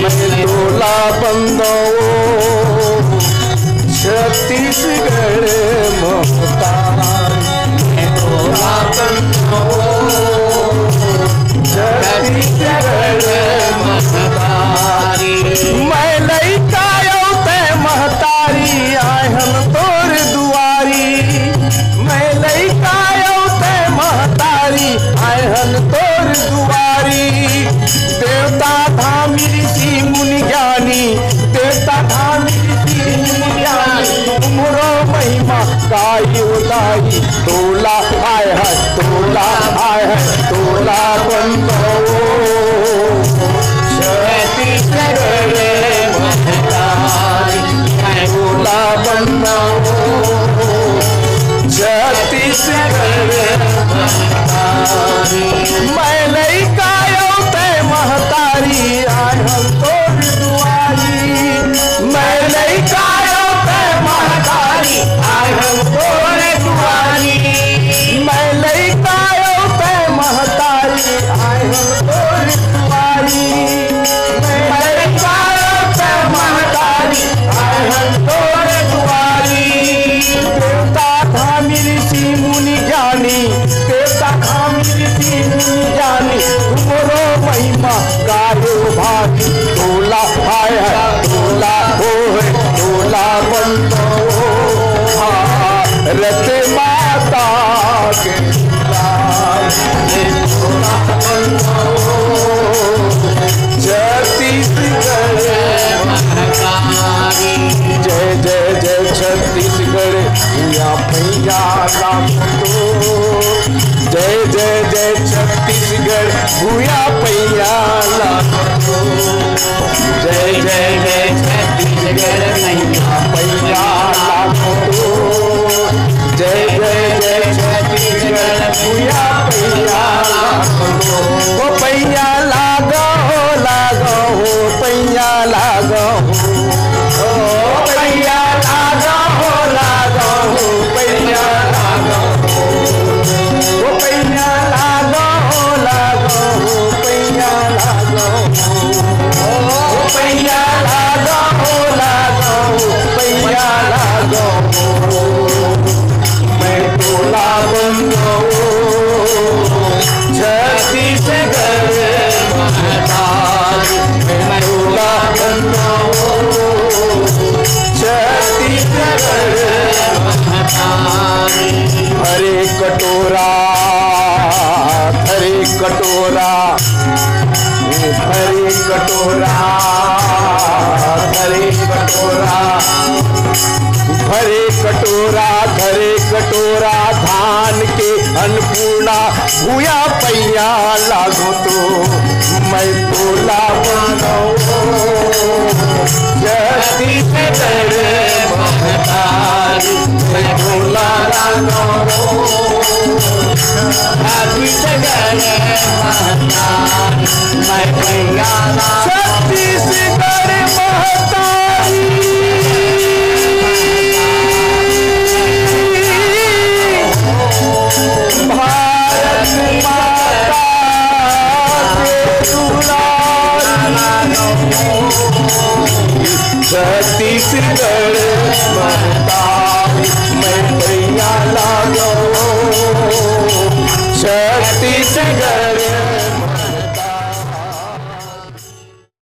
मैं तोला बंदो छत्तीसगढ़ महतारी, मैं तोला बंदो छत्तीसगढ़ महतारी। मैं लइका ते महतारी आयहन तोर दुआरी, मैं लइका ते महतारी आयहन तोर दुआरी। देवता धाम ऋषि मुनि ज्ञानी, देवता धाम ऋषि मुनि ज्ञानी, तुमरो महिमा गाई उदाई। तोला आय है, तोला आय है, तोला बंदो छत्तीसगढ़ महतारी, तोला बंदो छत्तीसगढ़ महतारी। मैं लइका ते महतारी आयहन तोर दुआरी, मैं लइका ते महतारी आयहन तोर दुआरी। मैं लइका ते महतारी आयहन तोर दुआरी, मैं लइका ते महतारी आयहन तोर दुआरी। देवता धाम ऋषि मुनि ज्ञानी, देवता धाम ऋषि मुनि ज्ञानी, तुमरो महिमा गायो भागी। तोला आय है, तोला हो है, तोला बंदो रत माता के लाल, तोला बंदो छत्तीसगढ़ महतारी। जय जय जय छत्तीसगढ़ भूया पैया लागो, जय जय जय छत्तीसगढ़ भूया पैया लागो। जय जय जय छत्तीसगढ़ भूया पैया लागो, जय जय जय छत्तीसगढ़ भूया पैया लागो। ओ पैया लागो लागो, पैया लागो, ओ पैया लागो लागो, पैया लागो, ओ पैया लागो लागो, पैया लागो, ओ पैया लागो लागो, पैया लागो। मैं तोला बंदो छत्तीसगढ़ महतारी, मैं तोला बंदो छत्तीसगढ़ महतारी। हरे कटोरा हरे कटोरा, हरे कटोरा हरे कटोरा, भरे कटोरा धरे कटोरा धान के अन्नपूर्णा भूया पैया लागो। तो मैं तोला बंदो छत्तीसगढ़ महतारी, मैं तोला लागो छत्तीसगढ़ महतारी, मैं पैया छत्तीसगढ़ महतारी। भारत माता के दुलारी, छत्तीसगढ़ महतारी, मैं पैया लागो छत्तीसगढ़